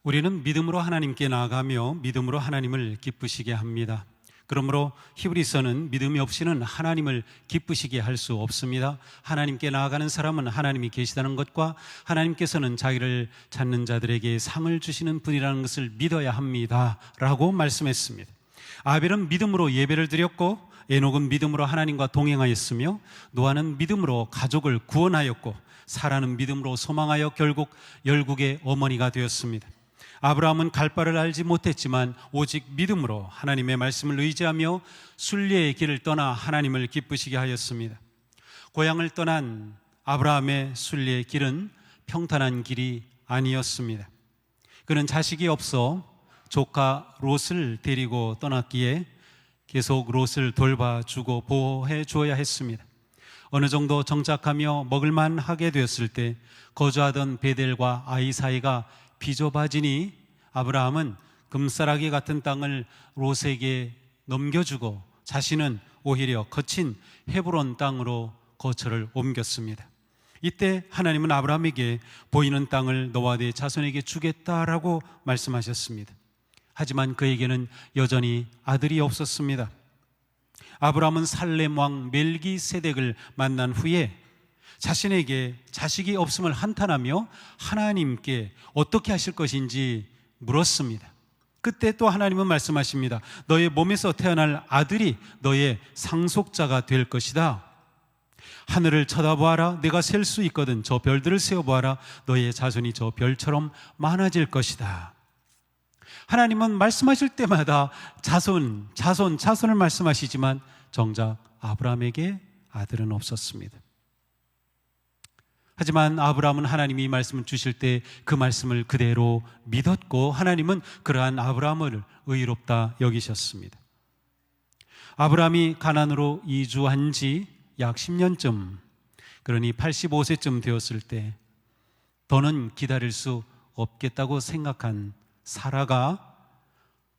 우리는 믿음으로 하나님께 나아가며 믿음으로 하나님을 기쁘시게 합니다. 그러므로 히브리서는 믿음이 없이는 하나님을 기쁘시게 할 수 없습니다. 하나님께 나아가는 사람은 하나님이 계시다는 것과 하나님께서는 자기를 찾는 자들에게 상을 주시는 분이라는 것을 믿어야 합니다 라고 말씀했습니다. 아벨은 믿음으로 예배를 드렸고, 에녹은 믿음으로 하나님과 동행하였으며, 노아는 믿음으로 가족을 구원하였고, 사라는 믿음으로 소망하여 결국 열국의 어머니가 되었습니다. 아브라함은 갈 바를 알지 못했지만 오직 믿음으로 하나님의 말씀을 의지하며 순례의 길을 떠나 하나님을 기쁘시게 하였습니다. 고향을 떠난 아브라함의 순례의 길은 평탄한 길이 아니었습니다. 그는 자식이 없어 조카 롯을 데리고 떠났기에 계속 롯을 돌봐주고 보호해 주어야 했습니다. 어느 정도 정착하며 먹을만 하게 되었을 때 거주하던 베델과 아이 사이가 비좁아지니 아브라함은 금싸라기 같은 땅을 롯에게 넘겨주고 자신은 오히려 거친 헤브론 땅으로 거처를 옮겼습니다. 이때 하나님은 아브라함에게 보이는 땅을 너와 네 자손에게 주겠다라고 말씀하셨습니다. 하지만 그에게는 여전히 아들이 없었습니다. 아브라함은 살렘 왕 멜기세덱을 만난 후에 자신에게 자식이 없음을 한탄하며 하나님께 어떻게 하실 것인지 물었습니다. 그때 또 하나님은 말씀하십니다. 너의 몸에서 태어날 아들이 너의 상속자가 될 것이다. 하늘을 쳐다보아라. 내가 셀 수 있거든. 저 별들을 세어보아라. 너의 자손이 저 별처럼 많아질 것이다. 하나님은 말씀하실 때마다 자손을 말씀하시지만 정작 아브라함에게 아들은 없었습니다. 하지만 아브라함은 하나님이 말씀을 주실 때 그 말씀을 그대로 믿었고 하나님은 그러한 아브라함을 의롭다 여기셨습니다. 아브라함이 가나안으로 이주한 지 약 10년쯤, 그러니 85세쯤 되었을 때 더는 기다릴 수 없겠다고 생각한 사라가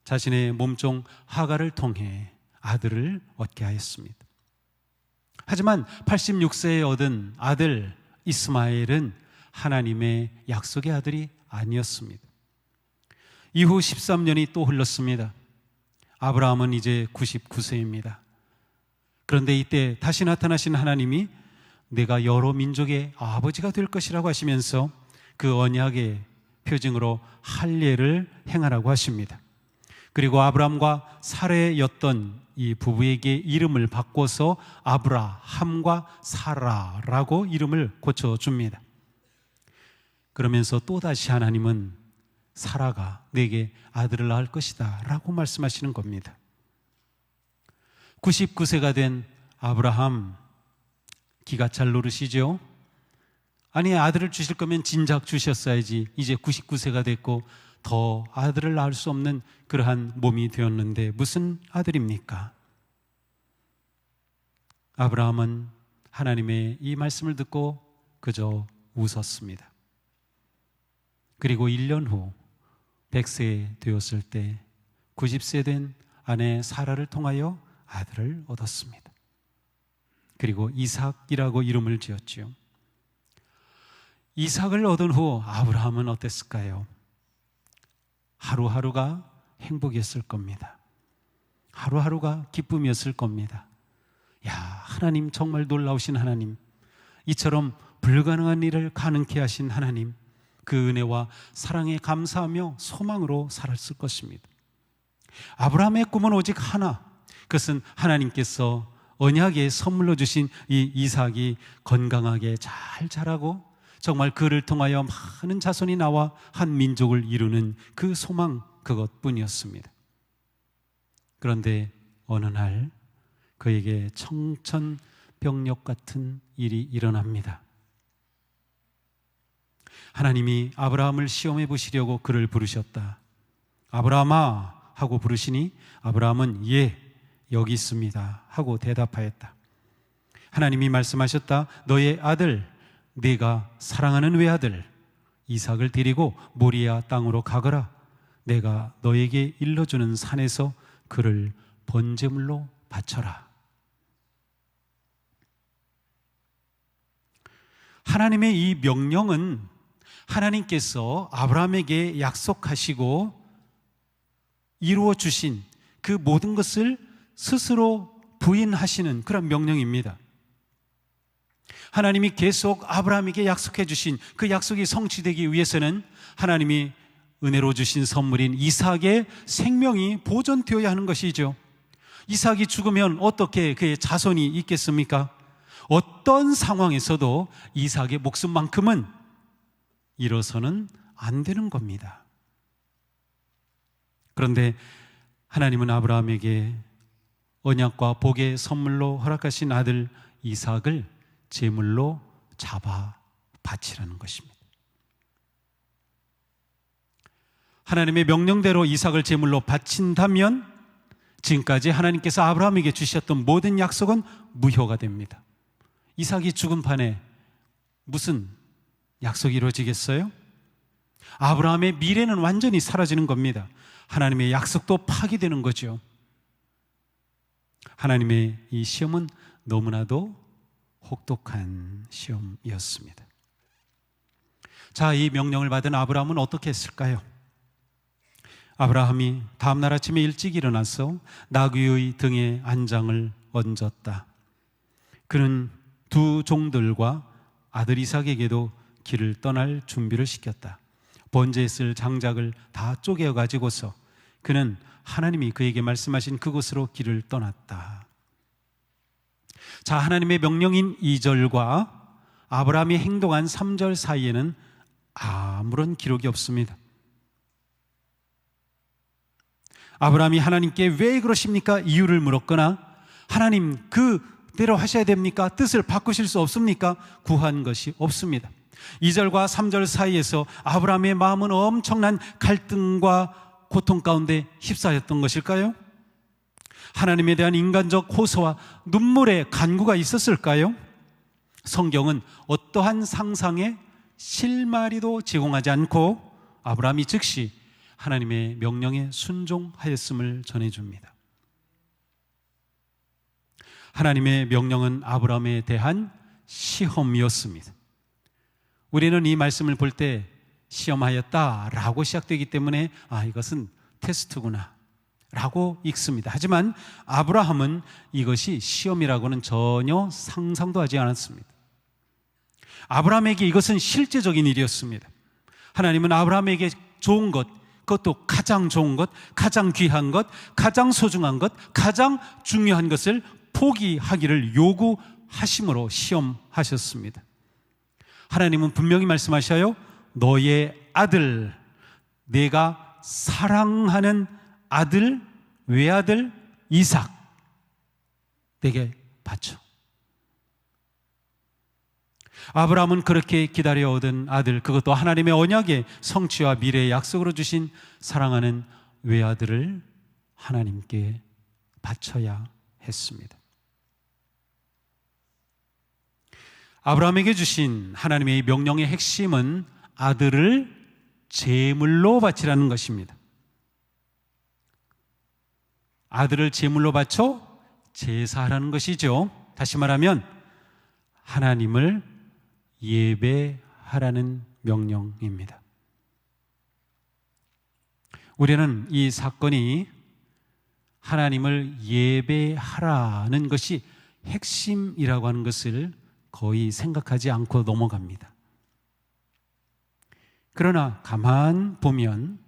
자신의 몸종 하갈을 통해 아들을 얻게 하였습니다. 하지만 86세에 얻은 아들 이스마엘은 하나님의 약속의 아들이 아니었습니다. 이후 13년이 또 흘렀습니다. 아브라함은 이제 99세입니다. 그런데 이때 다시 나타나신 하나님이 내가 여러 민족의 아버지가 될 것이라고 하시면서 그 언약의 표징으로 할례를 행하라고 하십니다. 그리고 아브라함과 사레였던 이 부부에게 이름을 바꿔서 아브라함과 사라라고 이름을 고쳐줍니다. 그러면서 또다시 하나님은 사라가 내게 아들을 낳을 것이다 라고 말씀하시는 겁니다. 99세가 된 아브라함, 기가 찰 노릇이죠. 아니, 아들을 주실 거면 진작 주셨어야지. 이제 99세가 됐고 더 아들을 낳을 수 없는 그러한 몸이 되었는데 무슨 아들입니까? 아브라함은 하나님의 이 말씀을 듣고 그저 웃었습니다. 그리고 1년 후 100세 되었을 때 90세 된 아내 사라를 통하여 아들을 얻었습니다. 그리고 이삭이라고 이름을 지었지요. 이삭을 얻은 후 아브라함은 어땠을까요? 하루하루가 행복이었을 겁니다. 하루하루가 기쁨이었을 겁니다. 야, 하나님 정말 놀라우신 하나님, 이처럼 불가능한 일을 가능케 하신 하나님, 그 은혜와 사랑에 감사하며 소망으로 살았을 것입니다. 아브라함의 꿈은 오직 하나, 그것은 하나님께서 언약에 선물로 주신 이 이삭이 건강하게 잘 자라고 정말 그를 통하여 많은 자손이 나와 한 민족을 이루는 그 소망, 그것뿐이었습니다. 그런데 어느 날 그에게 청천벽력 같은 일이 일어납니다. 하나님이 아브라함을 시험해 보시려고 그를 부르셨다. 아브라함아 하고 부르시니 아브라함은 예, 여기 있습니다 하고 대답하였다. 하나님이 말씀하셨다. 너의 아들, 네가 사랑하는 외아들 이삭을 데리고 모리아 땅으로 가거라. 내가 너에게 일러주는 산에서 그를 번제물로 바쳐라. 하나님의 이 명령은 하나님께서 아브라함에게 약속하시고 이루어 주신 그 모든 것을 스스로 부인하시는 그런 명령입니다. 하나님이 계속 아브라함에게 약속해 주신 그 약속이 성취되기 위해서는 하나님이 은혜로 주신 선물인 이삭의 생명이 보존되어야 하는 것이죠. 이삭이 죽으면 어떻게 그의 자손이 있겠습니까? 어떤 상황에서도 이삭의 목숨만큼은 잃어서는 안 되는 겁니다. 그런데 하나님은 아브라함에게 언약과 복의 선물로 허락하신 아들 이삭을 제물로 잡아 바치라는 것입니다. 하나님의 명령대로 이삭을 제물로 바친다면 지금까지 하나님께서 아브라함에게 주셨던 모든 약속은 무효가 됩니다. 이삭이 죽은 판에 무슨 약속이 이루어지겠어요? 아브라함의 미래는 완전히 사라지는 겁니다. 하나님의 약속도 파기되는 거죠. 하나님의 이 시험은 너무나도 혹독한 시험이었습니다. 자, 이 명령을 받은 아브라함은 어떻게 했을까요? 아브라함이 다음날 아침에 일찍 일어나서 나귀의 등에 안장을 얹었다. 그는 두 종들과 아들 이삭에게도 길을 떠날 준비를 시켰다. 번제에 쓸 장작을 다 쪼개어 가지고서 그는 하나님이 그에게 말씀하신 그곳으로 길을 떠났다. 자, 하나님의 명령인 2절과 아브라함이 행동한 3절 사이에는 아무런 기록이 없습니다. 아브라함이 하나님께 왜 그러십니까? 이유를 물었거나 하나님 그대로 하셔야 됩니까? 뜻을 바꾸실 수 없습니까? 구한 것이 없습니다. 2절과 3절 사이에서 아브라함의 마음은 엄청난 갈등과 고통 가운데 휩싸였던 것일까요? 하나님에 대한 인간적 호소와 눈물의 간구가 있었을까요? 성경은 어떠한 상상의 실마리도 제공하지 않고 아브라함이 즉시 하나님의 명령에 순종하였음을 전해줍니다. 하나님의 명령은 아브라함에 대한 시험이었습니다. 우리는 이 말씀을 볼 때 시험하였다라고 시작되기 때문에 이것은 테스트구나 라고 읽습니다. 하지만 아브라함은 이것이 시험이라고는 전혀 상상도 하지 않았습니다. 아브라함에게 이것은 실제적인 일이었습니다. 하나님은 아브라함에게 좋은 것, 그것도 가장 좋은 것, 가장 귀한 것, 가장 소중한 것, 가장 중요한 것을 포기하기를 요구하심으로 시험하셨습니다. 하나님은 분명히 말씀하셔요. 너의 아들, 내가 사랑하는 아들, 외아들 이삭 내게 바쳐. 아브라함은 그렇게 기다려 얻은 아들, 그것도 하나님의 언약의 성취와 미래의 약속으로 주신 사랑하는 외아들을 하나님께 바쳐야 했습니다. 아브라함에게 주신 하나님의 명령의 핵심은 아들을 제물로 바치라는 것입니다. 아들을 제물로 바쳐 제사하라는 것이죠. 다시 말하면 하나님을 예배하라는 명령입니다. 우리는 이 사건이 하나님을 예배하라는 것이 핵심이라고 하는 것을 거의 생각하지 않고 넘어갑니다. 그러나 가만 보면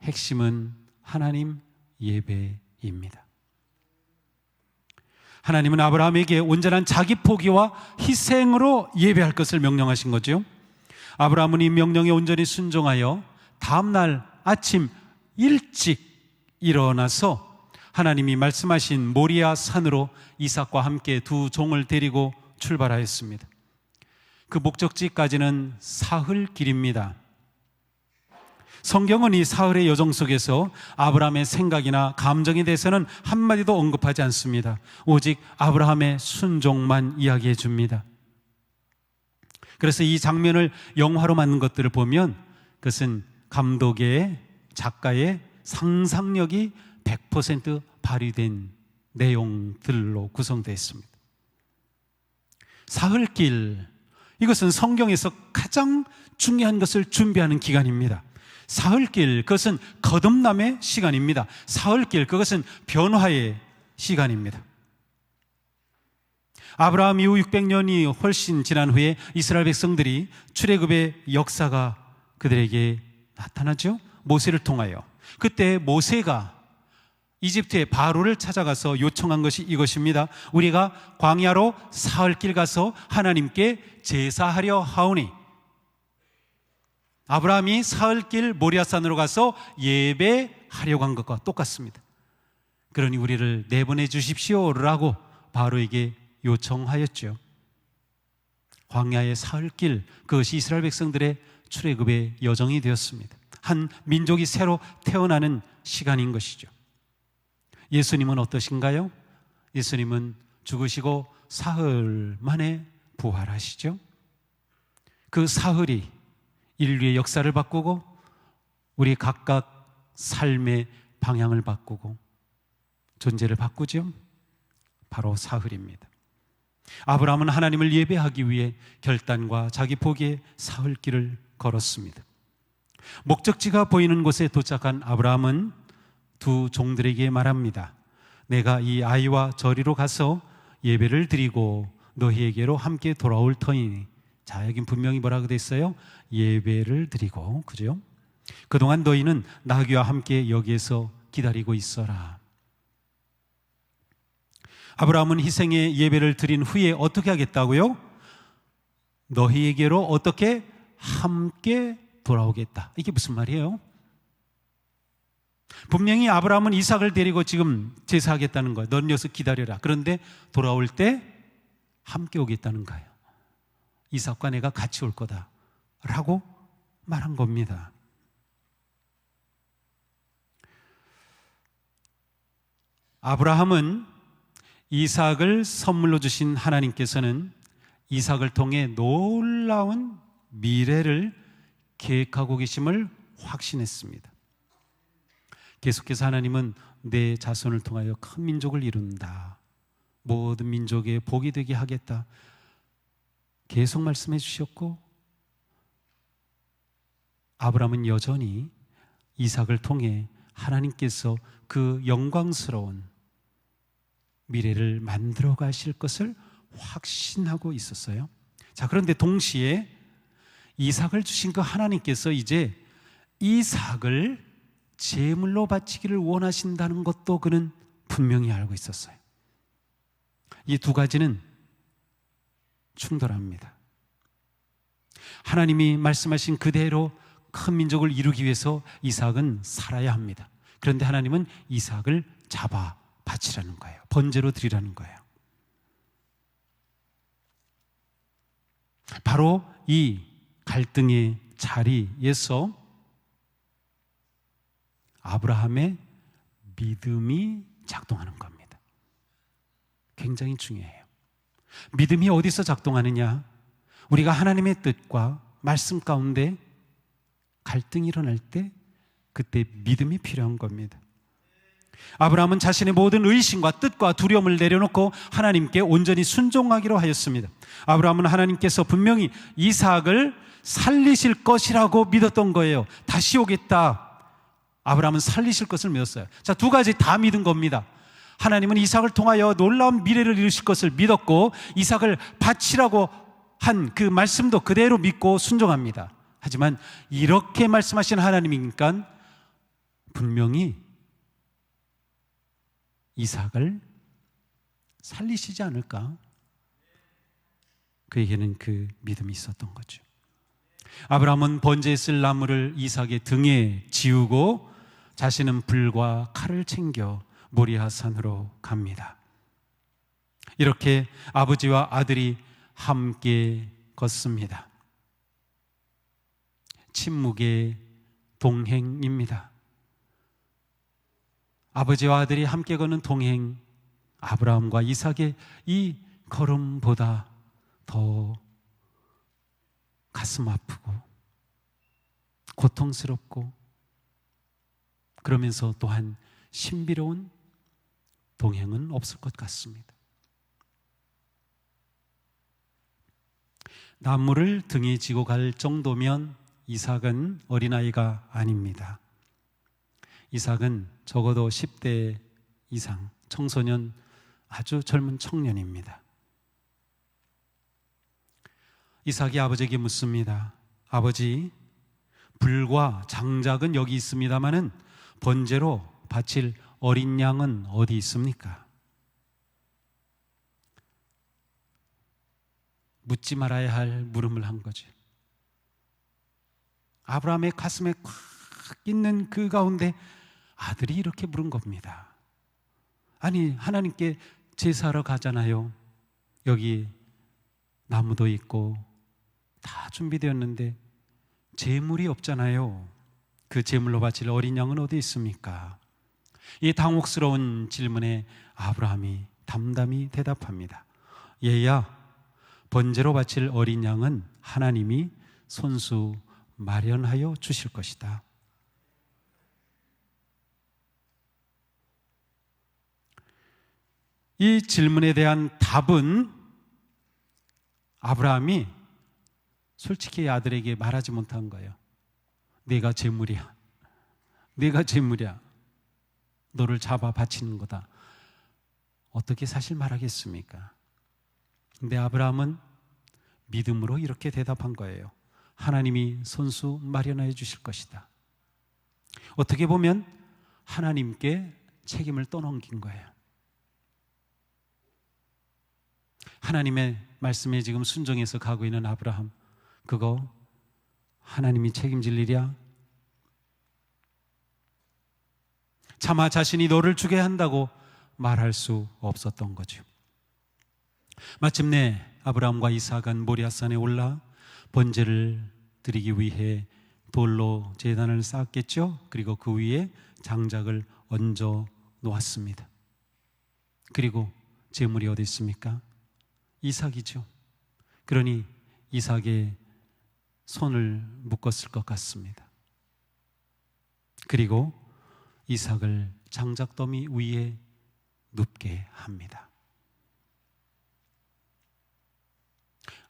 핵심은 하나님 예배입니다. 하나님은 아브라함에게 온전한 자기 포기와 희생으로 예배할 것을 명령하신 거죠. 아브라함은 이 명령에 온전히 순종하여 다음날 아침 일찍 일어나서 하나님이 말씀하신 모리아 산으로 이삭과 함께 두 종을 데리고 출발하였습니다. 그 목적지까지는 사흘길입니다. 성경은 이 사흘의 여정 속에서 아브라함의 생각이나 감정에 대해서는 한마디도 언급하지 않습니다. 오직 아브라함의 순종만 이야기해 줍니다. 그래서 이 장면을 영화로 만든 것들을 보면 그것은 감독의, 작가의 상상력이 100% 발휘된 내용들로 구성되어 있습니다. 사흘길, 이것은 성경에서 가장 중요한 것을 준비하는 기간입니다. 사흘길, 그것은 거듭남의 시간입니다. 사흘길, 그것은 변화의 시간입니다. 아브라함 이후 600년이 훨씬 지난 후에 이스라엘 백성들이 출애굽의 역사가 그들에게 나타나죠. 모세를 통하여. 그때 모세가 이집트의 바로를 찾아가서 요청한 것이 이것입니다. 우리가 광야로 사흘길 가서 하나님께 제사하려 하오니, 아브라함이 사흘길 모리아산으로 가서 예배하려고 한 것과 똑같습니다. 그러니 우리를 내보내 주십시오라고 바로에게 요청하였죠. 광야의 사흘길, 그것이 이스라엘 백성들의 출애굽의 여정이 되었습니다. 한 민족이 새로 태어나는 시간인 것이죠. 예수님은 어떠신가요? 예수님은 죽으시고 사흘 만에 부활하시죠. 그 사흘이 인류의 역사를 바꾸고 우리 각각 삶의 방향을 바꾸고 존재를 바꾸죠. 바로 사흘입니다. 아브라함은 하나님을 예배하기 위해 결단과 자기 포기의 사흘길을 걸었습니다. 목적지가 보이는 곳에 도착한 아브라함은 두 종들에게 말합니다. 내가 이 아이와 저리로 가서 예배를 드리고 너희에게로 함께 돌아올 터이니. 자, 여긴 분명히 뭐라고 돼 있어요? 예배를 드리고, 그죠? 그동안 너희는 나귀와 함께 여기에서 기다리고 있어라. 아브라함은 희생의 예배를 드린 후에 어떻게 하겠다고요? 너희에게로 어떻게 함께 돌아오겠다. 이게 무슨 말이에요? 분명히 아브라함은 이삭을 데리고 지금 제사하겠다는 거예요. 넌 여기서 기다려라. 그런데 돌아올 때 함께 오겠다는 거예요. 이삭과 내가 같이 올 거다 라고 말한 겁니다. 아브라함은 이삭을 선물로 주신 하나님께서는 이삭을 통해 놀라운 미래를 계획하고 계심을 확신했습니다. 계속해서 하나님은 내 자손을 통하여 큰 민족을 이룬다, 모든 민족의 복이 되게 하겠다 계속 말씀해 주셨고, 아브라함은 여전히 이삭을 통해 하나님께서 그 영광스러운 미래를 만들어 가실 것을 확신하고 있었어요. 자, 그런데 동시에 이삭을 주신 그 하나님께서 이제 이삭을 제물로 바치기를 원하신다는 것도 그는 분명히 알고 있었어요. 이 두 가지는 충돌합니다. 하나님이 말씀하신 그대로 큰 민족을 이루기 위해서 이삭은 살아야 합니다. 그런데 하나님은 이삭을 잡아 바치라는 거예요. 번제로 드리라는 거예요. 바로 이 갈등의 자리에서 아브라함의 믿음이 작동하는 겁니다. 굉장히 중요해요. 믿음이 어디서 작동하느냐? 우리가 하나님의 뜻과 말씀 가운데 갈등이 일어날 때 그때 믿음이 필요한 겁니다. 아브라함은 자신의 모든 의심과 뜻과 두려움을 내려놓고 하나님께 온전히 순종하기로 하였습니다. 아브라함은 하나님께서 분명히 이삭을 살리실 것이라고 믿었던 거예요. 다시 오겠다. 아브라함은 살리실 것을 믿었어요. 자, 두 가지 다 믿은 겁니다. 하나님은 이삭을 통하여 놀라운 미래를 이루실 것을 믿었고, 이삭을 바치라고 한 그 말씀도 그대로 믿고 순종합니다. 하지만 이렇게 말씀하신 하나님이니까 분명히 이삭을 살리시지 않을까? 그에게는 그 믿음이 있었던 거죠. 아브라함은 번제에 쓸 나무를 이삭의 등에 지우고 자신은 불과 칼을 챙겨 모리아 산으로 갑니다. 이렇게 아버지와 아들이 함께 걷습니다. 침묵의 동행입니다. 아버지와 아들이 함께 걷는 동행, 아브라함과 이삭의 이 걸음보다 더 가슴 아프고 고통스럽고 그러면서 또한 신비로운 동행은 없을 것 같습니다. 나무를 등에 지고 갈 정도면 이삭은 어린아이가 아닙니다. 이삭은 적어도 10대 이상, 청소년, 아주 젊은 청년입니다. 이삭이 아버지에게 묻습니다. 아버지, 불과 장작은 여기 있습니다마는 번제로 바칠 어린 양은 어디 있습니까? 묻지 말아야 할 물음을 한 거죠. 아브라함의 가슴에 꽉 있는 그 가운데 아들이 이렇게 물은 겁니다. 아니, 하나님께 제사하러 가잖아요. 여기 나무도 있고 다 준비되었는데 제물이 없잖아요. 그 제물로 바칠 어린 양은 어디 있습니까? 이 당혹스러운 질문에 아브라함이 담담히 대답합니다. 얘야, 번제로 바칠 어린 양은 하나님이 손수 마련하여 주실 것이다. 이 질문에 대한 답은 아브라함이 솔직히 아들에게 말하지 못한 거예요. 내가 제물이야. 내가 제물이야. 너를 잡아 바치는 거다. 어떻게 사실 말하겠습니까? 근데 아브라함은 믿음으로 이렇게 대답한 거예요. 하나님이 손수 마련해 주실 것이다. 어떻게 보면 하나님께 책임을 떠넘긴 거예요. 하나님의 말씀에 지금 순종해서 가고 있는 아브라함, 그거 하나님이 책임질 일이야? 차마 자신이 너를 주게 한다고 말할 수 없었던 거죠. 마침내 아브라함과 이삭은 모리아산에 올라 번제를 드리기 위해 돌로 제단을 쌓았겠죠. 그리고 그 위에 장작을 얹어 놓았습니다. 그리고 제물이 어디 있습니까? 이삭이죠. 그러니 이삭의 손을 묶었을 것 같습니다. 그리고 이삭을 장작더미 위에 눕게 합니다.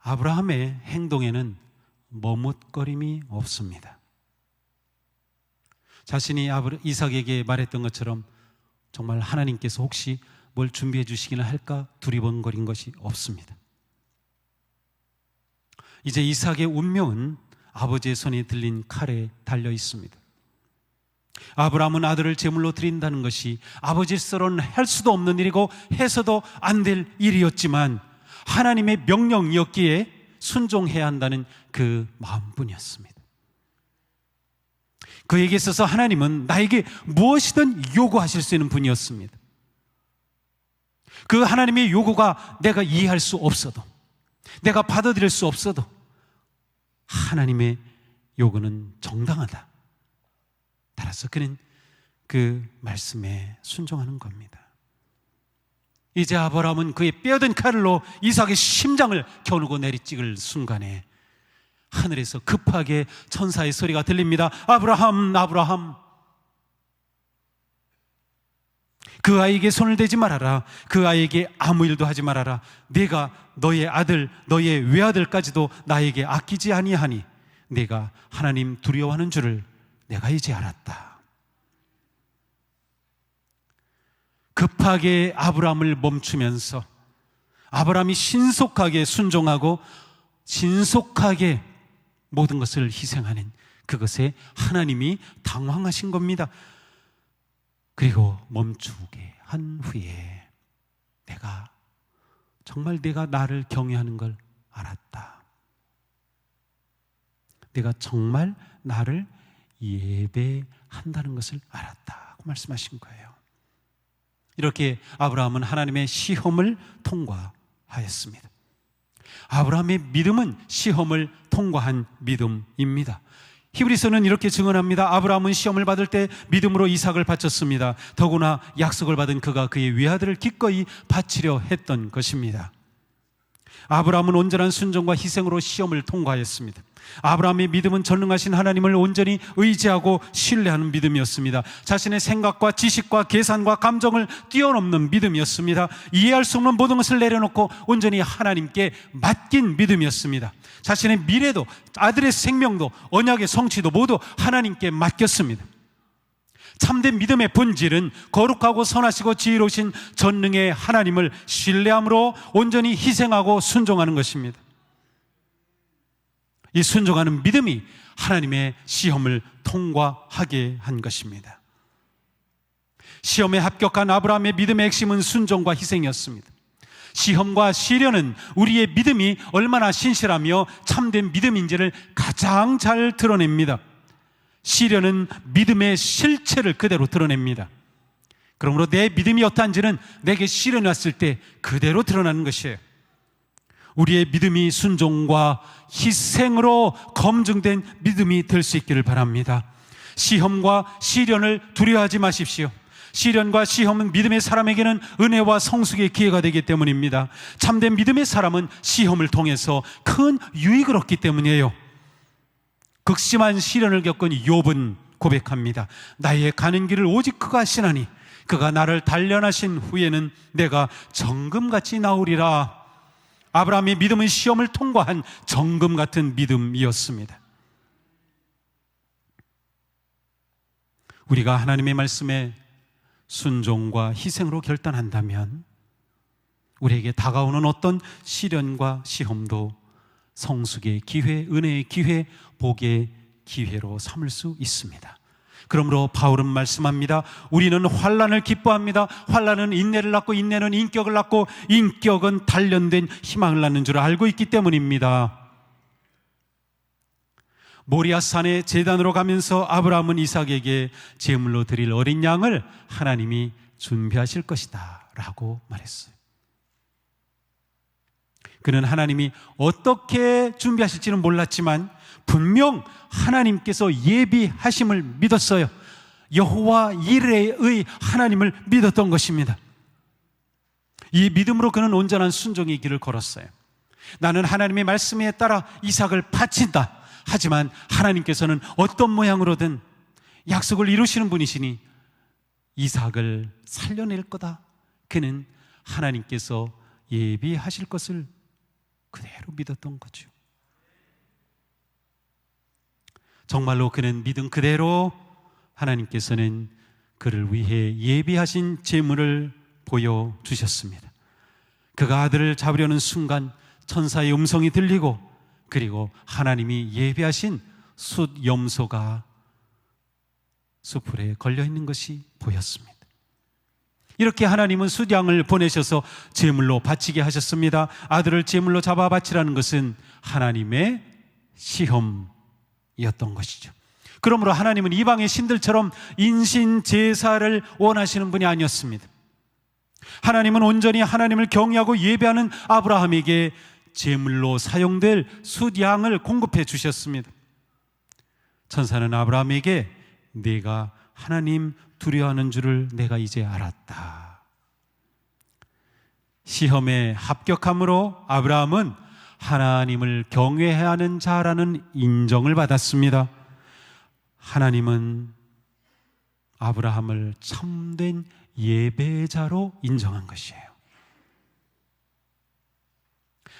아브라함의 행동에는 머뭇거림이 없습니다. 자신이 이삭에게 말했던 것처럼 정말 하나님께서 혹시 뭘 준비해 주시기나 할까 두리번거린 것이 없습니다. 이제 이삭의 운명은 아버지의 손에 들린 칼에 달려 있습니다. 아브라함은 아들을 제물로 드린다는 것이 아버지로서는 할 수도 없는 일이고 해서도 안 될 일이었지만 하나님의 명령이었기에 순종해야 한다는 그 마음뿐이었습니다. 그에게 있어서 하나님은 나에게 무엇이든 요구하실 수 있는 분이었습니다. 그 하나님의 요구가 내가 이해할 수 없어도, 내가 받아들일 수 없어도 하나님의 요구는 정당하다. 따라서 그는 그 말씀에 순종하는 겁니다. 이제 아브라함은 그의 뼈든 칼로 이삭의 심장을 겨누고 내리찍을 순간에 하늘에서 급하게 천사의 소리가 들립니다. 아브라함, 아브라함. 그 아이에게 손을 대지 말아라. 그 아이에게 아무 일도 하지 말아라. 내가 너의 아들, 너의 외아들까지도 나에게 아끼지 아니하니 내가 하나님 두려워하는 줄을 내가 이제 알았다. 급하게 아브라함을 멈추면서 아브라함이 신속하게 순종하고 신속하게 모든 것을 희생하는 그것에 하나님이 당황하신 겁니다. 그리고 멈추게 한 후에 정말 내가 나를 경외하는 걸 알았다. 내가 정말 나를 예배한다는 것을 알았다고 말씀하신 거예요. 이렇게 아브라함은 하나님의 시험을 통과하였습니다. 아브라함의 믿음은 시험을 통과한 믿음입니다. 히브리서는 이렇게 증언합니다. 아브라함은 시험을 받을 때 믿음으로 이삭을 바쳤습니다. 더구나 약속을 받은 그가 그의 외아들을 기꺼이 바치려 했던 것입니다. 아브라함은 온전한 순종과 희생으로 시험을 통과했습니다. 아브라함의 믿음은 전능하신 하나님을 온전히 의지하고 신뢰하는 믿음이었습니다. 자신의 생각과 지식과 계산과 감정을 뛰어넘는 믿음이었습니다. 이해할 수 없는 모든 것을 내려놓고 온전히 하나님께 맡긴 믿음이었습니다. 자신의 미래도, 아들의 생명도, 언약의 성취도 모두 하나님께 맡겼습니다. 참된 믿음의 본질은 거룩하고 선하시고 지혜로우신 전능의 하나님을 신뢰함으로 온전히 희생하고 순종하는 것입니다. 이 순종하는 믿음이 하나님의 시험을 통과하게 한 것입니다. 시험에 합격한 아브라함의 믿음의 핵심은 순종과 희생이었습니다. 시험과 시련은 우리의 믿음이 얼마나 신실하며 참된 믿음인지를 가장 잘 드러냅니다. 시련은 믿음의 실체를 그대로 드러냅니다. 그러므로 내 믿음이 어떠한지는 내게 시련이 왔을 때 그대로 드러나는 것이에요. 우리의 믿음이 순종과 희생으로 검증된 믿음이 될 수 있기를 바랍니다. 시험과 시련을 두려워하지 마십시오. 시련과 시험은 믿음의 사람에게는 은혜와 성숙의 기회가 되기 때문입니다. 참된 믿음의 사람은 시험을 통해서 큰 유익을 얻기 때문이에요. 극심한 시련을 겪은 욥은 고백합니다. 나의 가는 길을 오직 그가 아시나니 그가 나를 단련하신 후에는 내가 정금같이 나오리라. 아브라함의 믿음은 시험을 통과한 정금 같은 믿음이었습니다. 우리가 하나님의 말씀에 순종과 희생으로 결단한다면 우리에게 다가오는 어떤 시련과 시험도 성숙의 기회, 은혜의 기회, 복의 기회로 삼을 수 있습니다. 그러므로 바울은 말씀합니다. 우리는 환난을 기뻐합니다. 환난은 인내를 낳고 인내는 인격을 낳고 인격은 단련된 희망을 낳는 줄 알고 있기 때문입니다. 모리아산의 제단으로 가면서 아브라함은 이삭에게 제물로 드릴 어린 양을 하나님이 준비하실 것이다 라고 말했어요. 그는 하나님이 어떻게 준비하실지는 몰랐지만 분명 하나님께서 예비하심을 믿었어요. 여호와 이레의 하나님을 믿었던 것입니다. 이 믿음으로 그는 온전한 순종의 길을 걸었어요. 나는 하나님의 말씀에 따라 이삭을 바친다. 하지만 하나님께서는 어떤 모양으로든 약속을 이루시는 분이시니 이삭을 살려낼 거다. 그는 하나님께서 예비하실 것을 그대로 믿었던 거죠. 정말로 그는 믿음 그대로 하나님께서는 그를 위해 예비하신 제물을 보여주셨습니다. 그가 아들을 잡으려는 순간 천사의 음성이 들리고 그리고 하나님이 예비하신 숫 염소가 수풀에 걸려있는 것이 보였습니다. 이렇게 하나님은 숫양을 보내셔서 제물로 바치게 하셨습니다. 아들을 제물로 잡아 바치라는 것은 하나님의 시험이었던 것이죠. 그러므로 하나님은 이방의 신들처럼 인신 제사를 원하시는 분이 아니었습니다. 하나님은 온전히 하나님을 경외하고 예배하는 아브라함에게 제물로 사용될 숫양을 공급해 주셨습니다. 천사는 아브라함에게 네가 하나님 두려워하는 줄을 내가 이제 알았다. 시험에 합격함으로 아브라함은 하나님을 경외해야 하는 자라는 인정을 받았습니다. 하나님은 아브라함을 참된 예배자로 인정한 것이에요.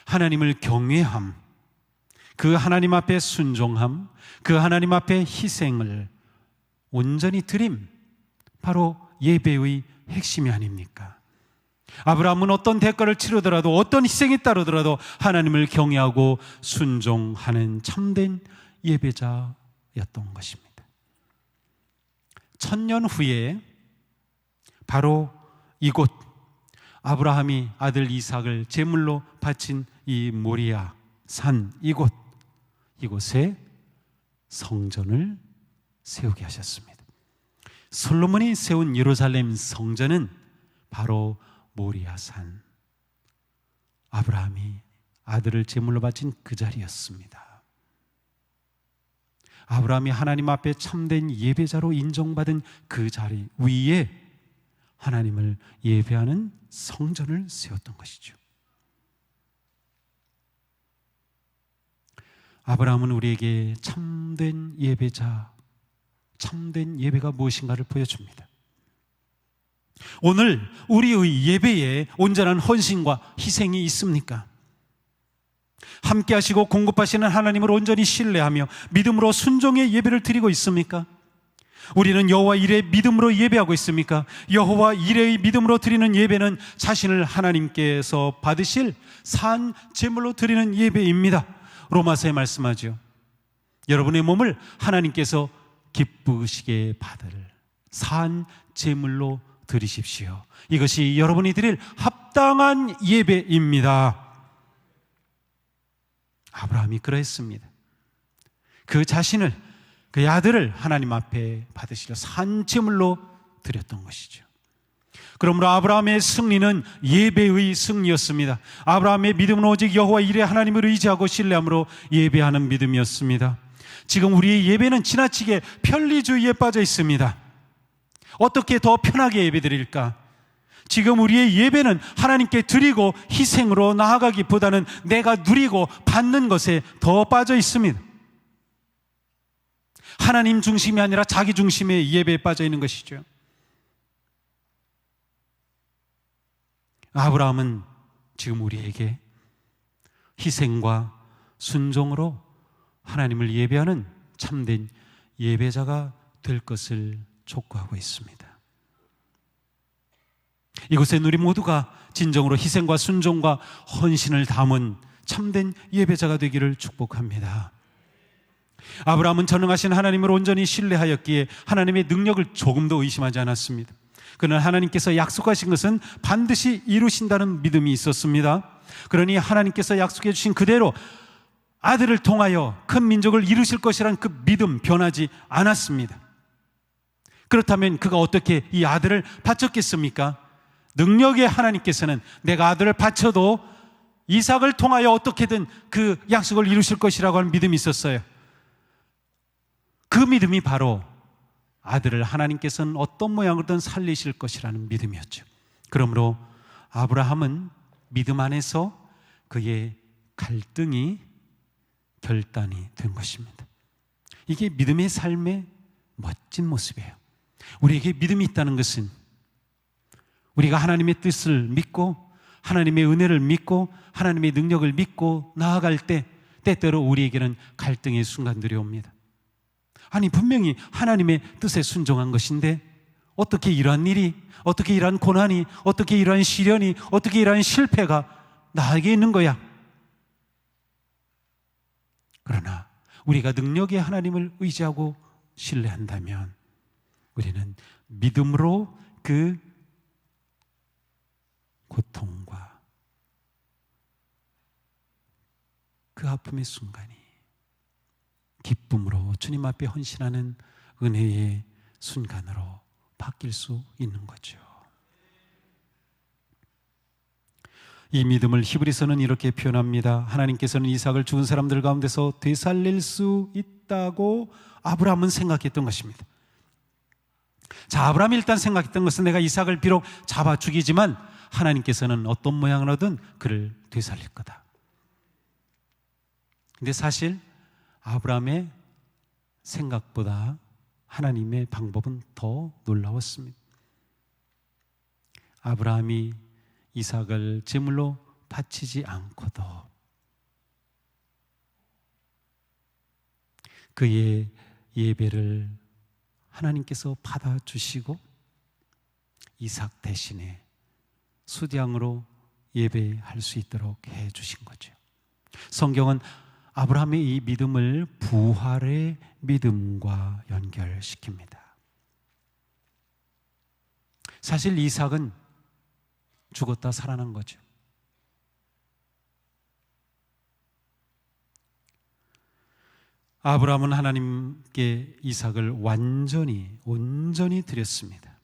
하나님을 경외함, 그 하나님 앞에 순종함, 그 하나님 앞에 희생을 온전히 드림, 바로 예배의 핵심이 아닙니까? 아브라함은 어떤 대가를 치르더라도 어떤 희생이 따르더라도 하나님을 경외하고 순종하는 참된 예배자였던 것입니다. 1000년 후에 바로 이곳 아브라함이 아들 이삭을 제물로 바친 이 모리아 산 이곳에 성전을 세우게 하셨습니다. 솔로몬이 세운 예루살렘 성전은 바로 모리아산, 아브라함이 아들을 제물로 바친 그 자리였습니다. 아브라함이 하나님 앞에 참된 예배자로 인정받은 그 자리 위에 하나님을 예배하는 성전을 세웠던 것이죠. 아브라함은 우리에게 참된 예배자, 참된 예배가 무엇인가를 보여줍니다. 오늘 우리의 예배에 온전한 헌신과 희생이 있습니까? 함께 하시고 공급하시는 하나님을 온전히 신뢰하며 믿음으로 순종의 예배를 드리고 있습니까? 우리는 여호와 이레의 믿음으로 예배하고 있습니까? 여호와 이레의 믿음으로 드리는 예배는 자신을 하나님께서 받으실 산 제물로 드리는 예배입니다. 로마서에 말씀하죠. 여러분의 몸을 하나님께서 기쁘시게 받을 산 제물로 드리십시오. 이것이 여러분이 드릴 합당한 예배입니다. 아브라함이 그러했습니다. 그 자신을, 그의 아들을 하나님 앞에 받으시려 산 제물로 드렸던 것이죠. 그러므로 아브라함의 승리는 예배의 승리였습니다. 아브라함의 믿음은 오직 여호와 이레 하나님을 의지하고 신뢰함으로 예배하는 믿음이었습니다. 지금 우리의 예배는 지나치게 편리주의에 빠져 있습니다. 어떻게 더 편하게 예배드릴까? 지금 우리의 예배는 하나님께 드리고 희생으로 나아가기보다는 내가 누리고 받는 것에 더 빠져 있습니다. 하나님 중심이 아니라 자기 중심의 예배에 빠져 있는 것이죠. 아브라함은 지금 우리에게 희생과 순종으로 하나님을 예배하는 참된 예배자가 될 것을 촉구하고 있습니다. 이곳에 우리 모두가 진정으로 희생과 순종과 헌신을 담은 참된 예배자가 되기를 축복합니다. 아브라함은 전능하신 하나님을 온전히 신뢰하였기에 하나님의 능력을 조금도 의심하지 않았습니다. 그는 하나님께서 약속하신 것은 반드시 이루신다는 믿음이 있었습니다. 그러니 하나님께서 약속해 주신 그대로 아들을 통하여 큰 민족을 이루실 것이라는 그 믿음 변하지 않았습니다. 그렇다면 그가 어떻게 이 아들을 바쳤겠습니까? 능력의 하나님께서는 내가 아들을 바쳐도 이삭을 통하여 어떻게든 그 약속을 이루실 것이라고 하는 믿음이 있었어요. 그 믿음이 바로 아들을 하나님께서는 어떤 모양으로든 살리실 것이라는 믿음이었죠. 그러므로 아브라함은 믿음 안에서 그의 갈등이 결단이 된 것입니다. 이게 믿음의 삶의 멋진 모습이에요. 우리에게 믿음이 있다는 것은 우리가 하나님의 뜻을 믿고 하나님의 은혜를 믿고 하나님의 능력을 믿고 나아갈 때 때때로 우리에게는 갈등의 순간들이 옵니다. 아니 분명히 하나님의 뜻에 순종한 것인데 어떻게 이러한 일이, 어떻게 이러한 고난이, 어떻게 이러한 시련이, 어떻게 이러한 실패가 나에게 있는 거야. 그러나 우리가 능력의 하나님을 의지하고 신뢰한다면 우리는 믿음으로 그 고통과 그 아픔의 순간이 기쁨으로 주님 앞에 헌신하는 은혜의 순간으로 바뀔 수 있는 거죠. 이 믿음을 히브리서는 이렇게 표현합니다. 하나님께서는 이삭을 죽은 사람들 가운데서 되살릴 수 있다고 아브라함은 생각했던 것입니다. 자, 아브라함이 일단 생각했던 것은 내가 이삭을 비록 잡아 죽이지만 하나님께서는 어떤 모양으로든 그를 되살릴 거다. 근데 사실 아브라함의 생각보다 하나님의 방법은 더 놀라웠습니다. 아브라함이 이삭을 제물로 바치지 않고도 그의 예배를 하나님께서 받아주시고 이삭 대신에 수량으로 예배할 수 있도록 해주신 거죠. 성경은 아브라함의 이 믿음을 부활의 믿음과 연결시킵니다. 사실 이삭은 죽었다 살아난 거죠. 아브라함은 하나님께 이삭을 온전히 드렸습니다.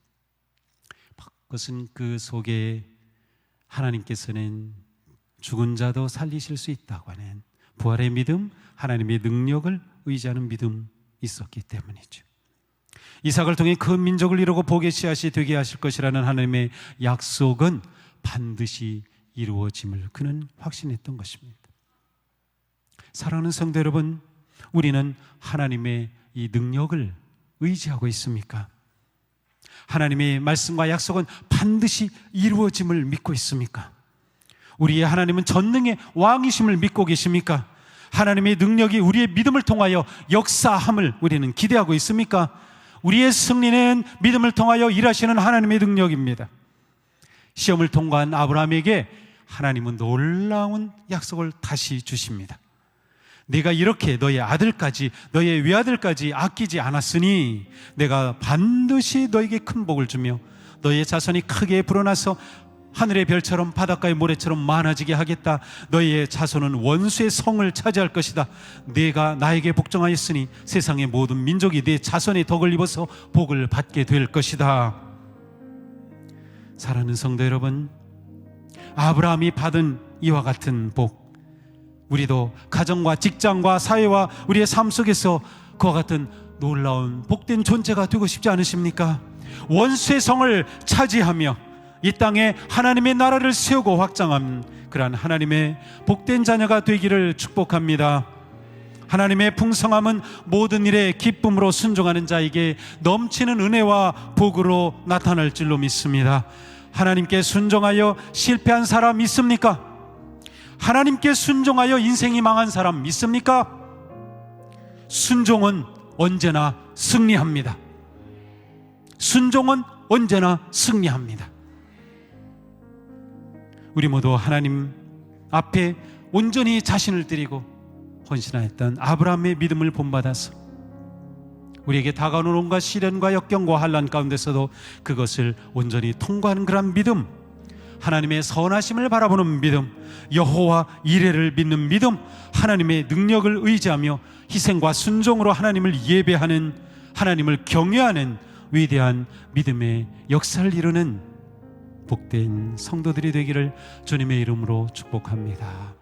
그것은 그 속에 하나님께서는 죽은 자도 살리실 수 있다고 하는 부활의 믿음, 하나님의 능력을 의지하는 믿음 있었기 때문이죠. 이삭을 통해 큰 민족을 이루고 복의 씨앗이 되게 하실 것이라는 하나님의 약속은 반드시 이루어짐을 그는 확신했던 것입니다. 사랑하는 성도 여러분, 우리는 하나님의 이 능력을 의지하고 있습니까? 하나님의 말씀과 약속은 반드시 이루어짐을 믿고 있습니까? 우리의 하나님은 전능의 왕이심을 믿고 계십니까? 하나님의 능력이 우리의 믿음을 통하여 역사함을 우리는 기대하고 있습니까? 우리의 승리는 믿음을 통하여 일하시는 하나님의 능력입니다. 시험을 통과한 아브라함에게 하나님은 놀라운 약속을 다시 주십니다. 내가 이렇게 너의 아들까지, 너의 외아들까지 아끼지 않았으니 내가 반드시 너에게 큰 복을 주며 너의 자손이 크게 불어나서 하늘의 별처럼 바닷가의 모래처럼 많아지게 하겠다. 너의 자손은 원수의 성을 차지할 것이다. 내가 나에게 복종하였으니 세상의 모든 민족이 네 자손의 덕을 입어서 복을 받게 될 것이다. 사랑하는 성도 여러분, 아브라함이 받은 이와 같은 복, 우리도 가정과 직장과 사회와 우리의 삶 속에서 그와 같은 놀라운 복된 존재가 되고 싶지 않으십니까? 원수의 성을 차지하며 이 땅에 하나님의 나라를 세우고 확장한 그러한 하나님의 복된 자녀가 되기를 축복합니다. 하나님의 풍성함은 모든 일에 기쁨으로 순종하는 자에게 넘치는 은혜와 복으로 나타날 줄로 믿습니다. 하나님께 순종하여 실패한 사람 있습니까? 하나님께 순종하여 인생이 망한 사람 믿습니까? 순종은 언제나 승리합니다. 순종은 언제나 승리합니다. 우리 모두 하나님 앞에 온전히 자신을 드리고 헌신하였던 아브라함의 믿음을 본받아서 우리에게 다가오는 온갖 시련과 역경과 환난 가운데서도 그것을 온전히 통과하는 그런 믿음, 하나님의 선하심을 바라보는 믿음, 여호와 이레를 믿는 믿음, 하나님의 능력을 의지하며 희생과 순종으로 하나님을 예배하는, 하나님을 경외하는 위대한 믿음의 역사를 이루는 복된 성도들이 되기를 주님의 이름으로 축복합니다.